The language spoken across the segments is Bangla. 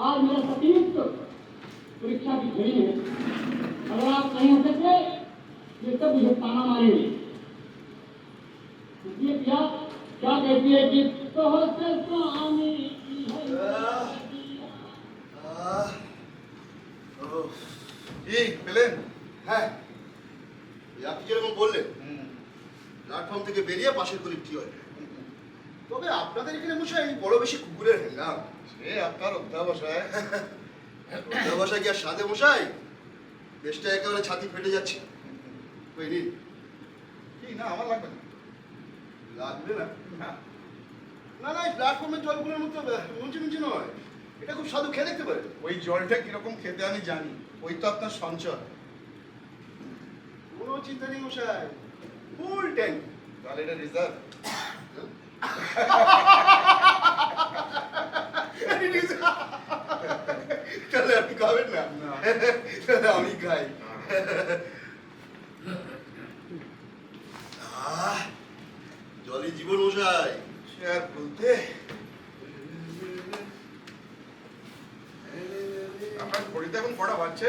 आज मेरा सतीर्थ परीक्षा की घड़ी है। अगर आप नहीं हो सकते ये सब मुझे ताना मारेंगे। ये क्या क्या कहती है कि तो से स्वामी এই পেলেন? হ্যাঁ, আপনি যেরকম বললেন প্ল্যাটফর্ম থেকে বেরিয়ে পাশের গলির হয়। তবে আপনাদের এখানে মশাই বড় বেশি কুকুরের হেলাম। সে আপনার অধ্যাবসায় অধ্যাবসায় কি আর সাধে মশাই? বেশটা একেবারে ছাতি ফেটে যাচ্ছে। ওই নিন। কি না, আমার লাগবে না। লাগবে না? না না, এই প্ল্যাটফর্মের জলগুলোর মতো মুঞ্চি মুঞ্চি নয়, এটা খুব স্বাদু, খেয়ে দেখতে পারে। ওই জলটা কিরকম খেতে আমি জানি, ওই তো আপনার সঞ্চয়। কোনো চিন্তা নেই মশাই, ফুল ট্যাঙ্ক। তাহলে এটা রিজার্ভ। তাহলে আপনি খাবেন না? তাহলে আমি খাই। জলই জীবন মশাই, সে আর বলতে। আপনার ঘড়িতে এখন কটা বাজছে?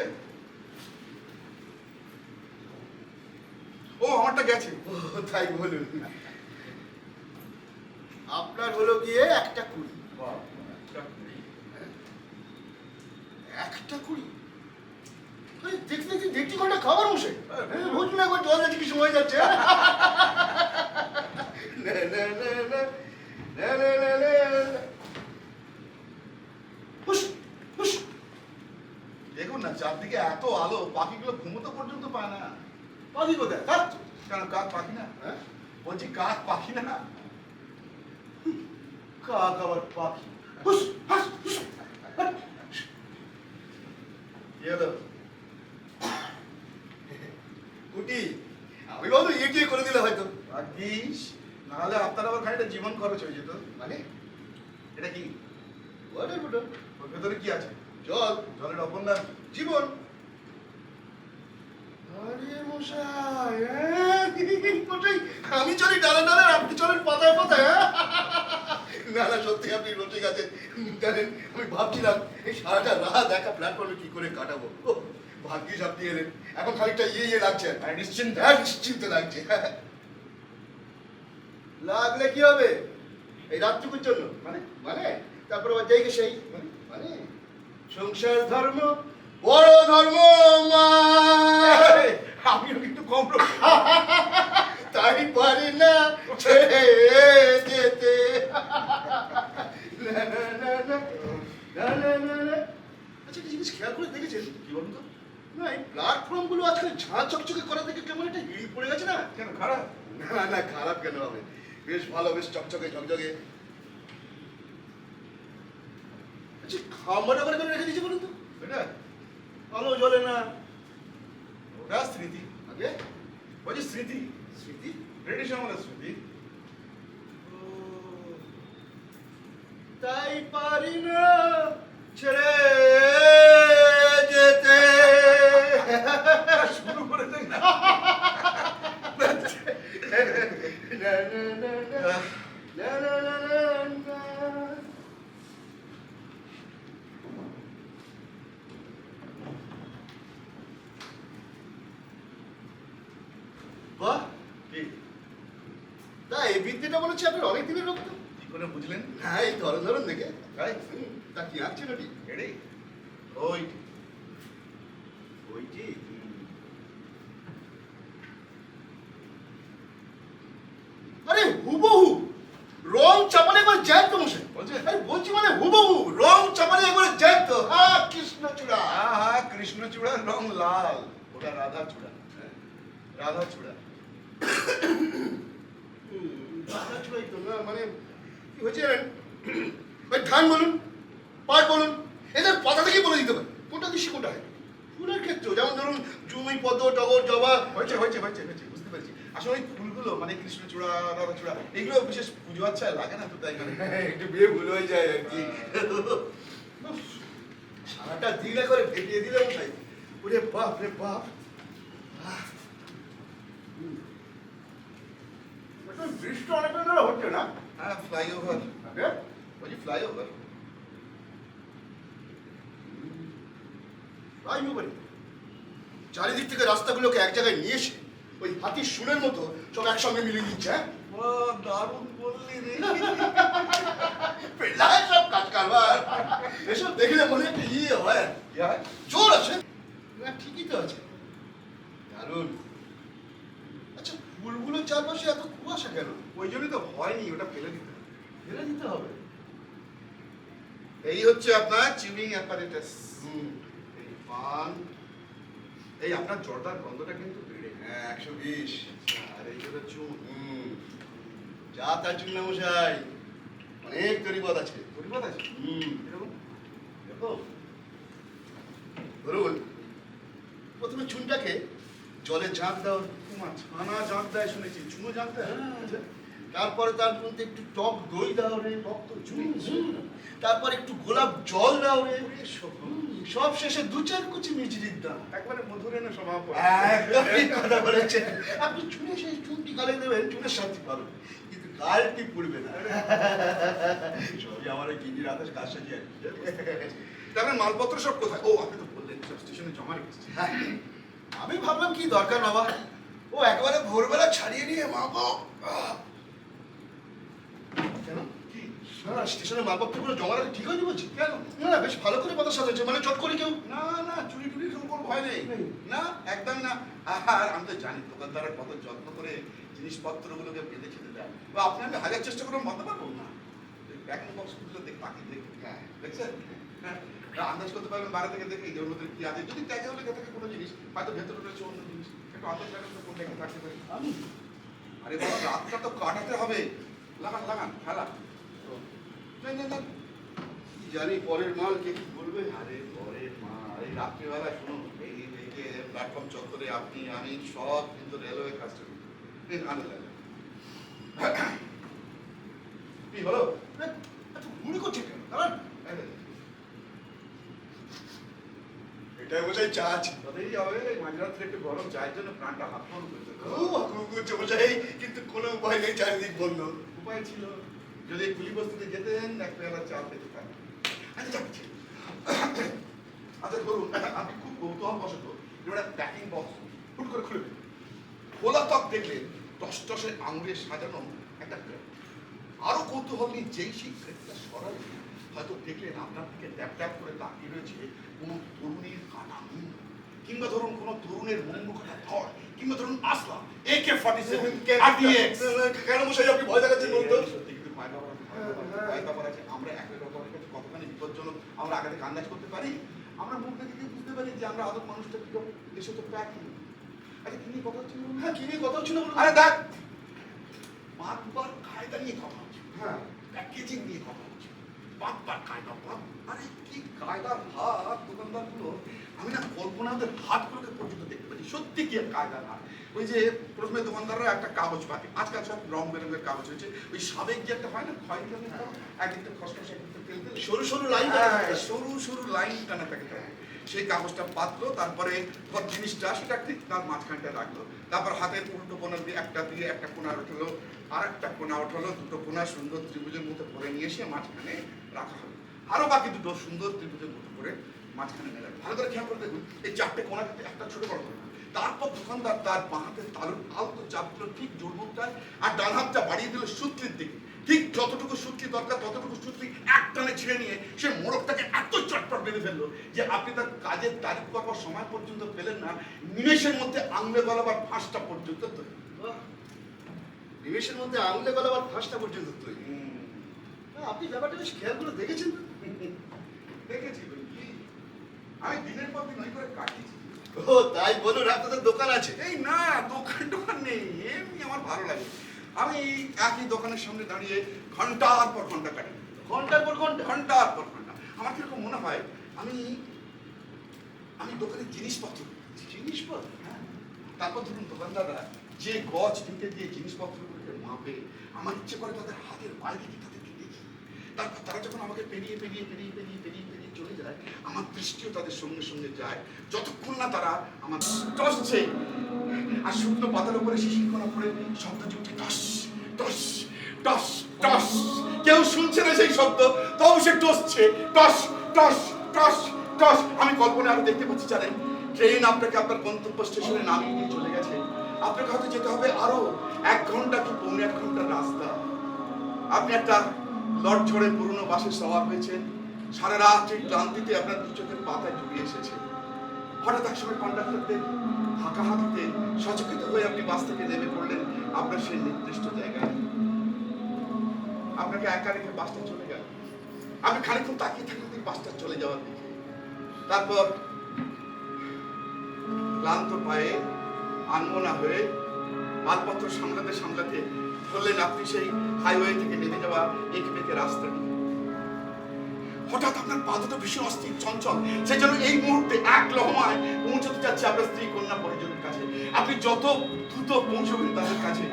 ও আমারটা গেছে। ও তাই বলুন। আপনার হলো গিয়ে 1:20। একটা 20? দেখতে দেখতে 1.5 ঘন্টা খাবার বসে বুঝুন না, একবার জল যাচ্ছে কি সময় যাচ্ছে। দেখুন না, চারদিকে এত আলো, পাখিগুলো ঘুমোতে পর্যন্ত পায় না। পাখি কোথায়? কাক? কেন কাক পাখি না? হ্যাঁ বলছি, কাক পাখি না? কাক আবার পাখি? কুটি, আমি ভাবলাম ইয়ে করে দিলে হয়তো। ভাগ্যিস, নাহলে আপনার আবার খানিকটা জীবন খরচ হয়ে যেত। মানে এটা কি? Water bottle. ওর ভেতরে কি আছে? জল। জলের অপর নাম জীবন। আরে মশাই, মশাই আমি চলি ডালে ডালে, আপনি চলেন পাতায় পাতায়। না না, সত্যি আপনি রসিক আছেন। জানেন, আমি ভাবছিলাম এই সারাটা রাত একা প্ল্যাটফর্মে কি করে কাটাবো। ভাগ্যিস আপনি এলেন। এখন খানিকটা ইয়ে লাগছে। নিশ্চিন্ত লাগছে। লাগলে কি হবে? এই রাতটুকুর জন্য মানে মানে তারপর আবার যাই সেই মানে সংসার ধর্ম বড় ধর্ম। আমিও কিন্তু কম তাই পারি না ছেড়ে যেতে। আচ্ছা, একটা জিনিস খেয়াল করে দেখেছেন? কি বলুন তো? না, এই প্ল্যাটফর্ম গুলো আজকাল ঝাঁ চকচকে করা থেকে কেমন একটা হিড় পড়ে গেছে না? কেন খারাপ? না না, খারাপ কেন হবে? বেশ ভালো, বেশ চকচকে ঝকঝকে। আচ্ছা, খাম্বাটা করে রেখে দিয়েছে বলুন তো? এটা আলো জ্বলে না। ওটা স্মৃতি। আগে বলছি স্মৃতি, স্মৃতি, ব্রিটিশ আমলের স্মৃতি। তাই পারি না ছেড়ে যেতে। শুরু করে দেন না। বাহ, কি তা এই বিদ্যেটা মনে হচ্ছে আপনার অনেক দিনের রক্ত। কি করে বুঝলেন? হ্যাঁ, এই ধরন ধরন দেখে। তাই? তা কি আঁকছেন ওটি? এটাই ওই ওইটি আরে হুবহু রং চাপালে একবার একবার জ্যান্ত মশাই বলছেন? আরে বলছি মানে হুবহু রং চাপালে একবার জ্যান্ত কৃষ্ণচূড়া হ্যাঁ কৃষ্ণচূড়ার রং লাল, ওটা রাধা চূড়া। হ্যাঁ, রাধা চূড়া। কৃষ্ণচূড়াই তো না মানে কি হয়েছে জানেন ওই ধান বলুন পাট বলুন এদের পাতা থেকেই বলে দিতে পারে কোনটা দৃশ্যে কোনটা হয় ফুলের ক্ষেত্রেও যেমন ধরুন জুঁই পদ্ম টগর জবা হয়েছে হয়েছে হয়েছে হয়েছে বুঝতে পেরেছি। আসলে ওই ফুলগুলো মানে কৃষ্ণচূড়া, রাধা চূড়া এগুলো বিশেষ পুজো আচ্ছা লাগে না তো তাই মানে। একটু বিয়ে ভুল হয়ে যায় আর কি সারাটা দিন করে ভেটিয়ে দিলে মশাই ওরে বাপ রে বাপ বৃষ্টি অনেকটা ধরে হচ্ছে না হ্যাঁ ফ্লাইওভার, বলছি ফ্লাইওভার। ফ্লাইওভারে চারিদিক থেকে রাস্তাগুলোকে এক জায়গায় নিয়ে এসে ওই হাতির শুনের মতো সব একসঙ্গে মিলিয়ে দিচ্ছে হ্যাঁ দারুণ বললি রে। পেলায় সব কাজ কারবার এসব দেখলে মনে একটা ইয়ে হয় কি হয়? জোর আছে না ঠিকই তো আছে দারুণ আচ্ছা ফুলগুলোর চারপাশে এত কুয়াশা কেন ওই জন্যই তো হয়নি, ওটা ফেলে দিতে হবে। ফেলে দিতে হবে এই হচ্ছে আপনার চিউইং অ্যাপারেটাস। এই পান, এই আপনার জর্দার গন্ধটা কিন্তু বেড়ে। হ্যাঁ 120 আর এই যেটা চুন, যা তার জন্য মশাই অনেক তরিপদ আছে পরিমাণ আছে এরকম। দেখো ধরুন প্রথমে চুনটাকে জলে ঝাঁক দাও তোমার ছানা জাঁক দেয় শুনেছি, চুনো জাঁক দেয়। আচ্ছা, তারপরে তার মধ্যে একটু টক দই দাও রে টক তো চুন। তারপর একটু গোলাপ জল দাও রে সব শেষে 2-4 কুচি মিষ্টির দাও একবারে মধুর এনে সমাপ। একদমই কথা বলেছেন আপনি চুনে সেই চুনটি গালে দেবেন চুনের শান্তি পাবেন কিন্তু গালটি পুড়বে না সবই আমার ওই কিডনির আকাশ গাছ সাজিয়ে তারপরে মালপত্র সব কোথায়? ও আপনি তো বললেন সব স্টেশনে জমা রেখেছি। আমি ভাবলাম কি দরকার বাবা ও একেবারে ভোরবেলা ছাড়িয়ে নিয়ে মা গো কেন কি? না স্টেশনে মালপত্রগুলো জমা রাখলে ঠিক হয়নি বলছি কেন না না বেশ ভালো করে কথা সাজাচ্ছে মানে চট করে কেউ না না চুরি টুরি কোনো ভয় নেই। না একদম না। আর আমি তো জানি দোকানদাররা কত যত্ন করে জিনিসপত্রগুলোকে বেঁধে খেতে দেয়, বা আপনি আমি হাজার চেষ্টা করে মানতে পারবো না। প্যাকিং বক্সগুলো দেখ তাকে দেখুন। হ্যাঁ দেখছেন? হ্যাঁ আন্দাজ করতে পারবেন বাইরে থেকে দেখে এর মধ্যে কি আছে। যদি ট্যাগে লেগে থাকে কোনো জিনিস হয়তো ভেতরে রয়েছে অন্য জিনিস, একটু আন্দাজ লাগান তো কোন ট্যাগে থাকতে পারি। আমি আরে বাবা রাতটা তো কাটাতে হবে। লাগান লাগান খেলা। কি জানি পরের মাল কে কি বলবে আরে পরে মা এই রাত্রিবেলা শুনুন এই এই যে প্ল্যাটফর্ম চত্বরে আপনি আমি সব কিন্তু রেলওয়ে কাজটা আনন্দ লাগে। কি হলো? আচ্ছা মনে করছে কেন কারণ এটাই বোঝাই চা আছে তবেই হবে মাঝরাত্রে একটু গরম চায়ের জন্য প্রাণটা হাত ফোন করতে। করছে বোঝাই কিন্তু কোনো উপায় নেই চারিদিক বন্ধ উপায় ছিল যদি কুলি বস্তিতে যেতেন এক পেয়ালা চা পেতে পারেন। আচ্ছা যাচ্ছি। আচ্ছা ধরুন আপনি খুব কৌতূহল বসত এবার প্যাকিং বক্স হুট করে খুলে দিলেন। খোলা ত্বক দেখলেন টসটসে আঙুলে সাজানো একটা ক্রেপ। আরো কৌতূহল নিয়ে যেই সেই ক্রেপটা সরালেন হয়তো দেখলেন আপনার দিকে ট্যাপ ট্যাপ করে তাকিয়ে রয়েছে কোনো তরুণীর কাটা মুখ, কিংবা ধরুন কোনো তরুণের মুখটা ধর, কিংবা ধরুন আসলা AK-47 RDX। কেন মশাই আপনি ভয় দেখাচ্ছেন বলতো সত্যি কিন্তু ভয় ব্যাপার আছে। আমরা একের ব্যাপারের কাছে কতখানি বিপজ্জনক আমরা আগে থেকে আন্দাজ করতে পারি। আমরা মুখ দেখে বুঝতে পারি যে আমরা আদর মানুষটা কি এসে তো প্যাকিং। আচ্ছা কি নিয়ে কথা হচ্ছিল? হ্যাঁ কি নিয়ে কথা হচ্ছিল আরে দেখ বারবার কায়দা নিয়ে কথা হচ্ছে, হ্যাঁ প্যাকেজিং নিয়ে কথা হচ্ছে, বারবার কায়দা বাপ। আরে কি কায়দার হাত দোকানদারগুলো, আমি না কল্পনাদের হাতগুলোকে পর্যন্ত দেখতে পাচ্ছি। সত্যি কি কায়দার হাত। ওই যে প্রথমে দোকানদাররা একটা কাগজ পাবে, আজকাল সব রং বেরঙের কাগজ হয়েছে, ওই সাবেক যে একটা হয় না খয়েরি রঙের কাগজ, একদিকটা খসখসে একদিকটা তেল তেল সরু সরু লাইন সরু সরু লাইন টানা থাকে। সেই কাগজটা পাতলো, তারপরে ধর জিনিসটা সেটা ঠিক তার মাঝখানটা রাখলো, তারপর হাতের উল্টো কোনা দিয়ে একটা কোনা উঠলো, আর একটা কোনা উঠালো, দুটো কোনা সুন্দর ত্রিভুজের মতো করে নিয়ে এসে মাঝখানে রাখা হলো। আরো বাকি দুটো সুন্দর ত্রিভুজের মতো করে মাঝখানে নিয়ে রাখলো। ভালো করে খেয়াল করে দেখুন এই চারটে কোনা কিন্তু একটা ছোট বড় করে না। তারপর দোকানদার তার বাঁ হাতের তালুর আলতো চাপ দিল ঠিক জোরমুখটায়, আর ডান হাতটা বাড়িয়ে দিল সুতলির দিকে। ঠিক যতটুকু সুতলি দরকার ততটুকু সুতলি এক টানে ছিঁড়ে নিয়ে সে মোড়কটাকে এত চটপট বেঁধে ফেললো যে আপনি তার কাজের তারিখ করবার সময় পর্যন্ত পেলেন না, নিমেষের মধ্যে আঙুলে গলাবার ফাঁসটা পর্যন্ত তৈরি। নিমেষের মধ্যে আঙুলে গলাবার ফাঁসটা পর্যন্ত তৈরি আপনি ব্যাপারটা বেশ খেয়াল করে দেখেছেন তো? দেখেছি বই কি, আমি দিনের পর দিন ওই করে কাটিয়েছি। ও তাই বলুন, আপনাদের দোকান আছে? এই না, দোকান টোকান নেই, এমনি আমার ভালো লাগে। আমি একই দোকানের সামনে দাঁড়িয়ে ঘন্টার পর ঘন্টা কাটি, ঘন্টার পর ঘন্টা? ঘন্টার পর ঘন্টা। আমার কিরকম মনে হয় আমি আমি দোকানের জিনিসপত্র, জিনিসপত্র? হ্যাঁ, তারপর ধরুন দোকানদাররা যে গজ দিতে দিয়ে জিনিসপত্রগুলোকে মাপে, আমার ইচ্ছে করে তাদের হাতের বাইরে দিয়ে তাদেরকে দেখি। তারপর তারা যখন আমাকে পেরিয়ে পেরিয়ে পেরিয়ে পেরিয়ে পেরিয়ে পেরিয়ে চলে যায়, আমার দৃষ্টিও তাদের সঙ্গে সঙ্গে যায়, যতক্ষণ না তারা আমার টসছে। আর শুকনো পাতার উপরে শিশিরকণা পড়ে শব্দ জুটে টস টস টস টস। কেউ শুনছে না সেই শব্দ, তবু সে টসছে, টস টস টস টস। আমি কল্পনা আরো দেখতে পাচ্ছি, জানেন, ট্রেন আপনাকে আপনার গন্তব্য স্টেশনে নামিয়ে নিয়ে চলে গেছে। আপনাকে হয়তো যেতে হবে আরো 1 ঘন্টা কি 1.5 ঘন্টার রাস্তা। আপনি একটা লট ঝড়ে পুরনো বাসে সওয়ার হয়েছেন, সারা রাত এই ক্লান্তিতে আপনার দু চোখের পাতায় জড়িয়ে এসেছে। হঠাৎ এক সময় কন্ডাক্টরদের হাঁকাহাঁকিতে সচকিত হয়ে আপনি বাস থেকে নেমে পড়লেন আপনার সেই নির্দিষ্ট জায়গায়। আপনাকে একা রেখে বাসটা চলে গেল। আপনি খানিকক্ষণ তাকিয়ে থাকলেন বাসটা চলে যাওয়ার দিকে। তারপর ক্লান্ত পায়ে আনমনা হয়ে মালপত্র সামলাতে সামলাতে ধরলেন আপনি সেই হাইওয়ে থেকে নেমে যাওয়া এঁকে বেঁকে রাস্তাটি। হঠাৎ আপনার পা দুটো ভীষণ অস্থির চঞ্চল, সেই জন্য এই মুহূর্তে এক লহমায় পৌঁছতে যাচ্ছে আপনার স্ত্রী কন্যা পরিজনের কাছে। আপনি যত দ্রুত পৌঁছবেন তাদের কাছে,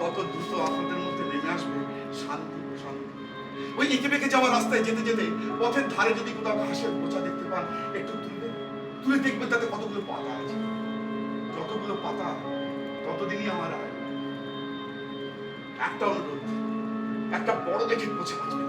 তত দ্রুত আপনাদের মধ্যে নেমে আসবে শান্তি প্রশান্তি। ওই এঁকে বেঁকে যাওয়া রাস্তায় যেতে যেতে পথের ধারে যদি কোথাও ঘাসের বোঝা দেখতে পান, একটু তুলে দেখবেন তাতে কতগুলো পাতা আছে। যতগুলো পাতা ততদিনই আমার আয়। একটা অনুরোধ, একটা বড় দেখে বোঝা বাঁচবে।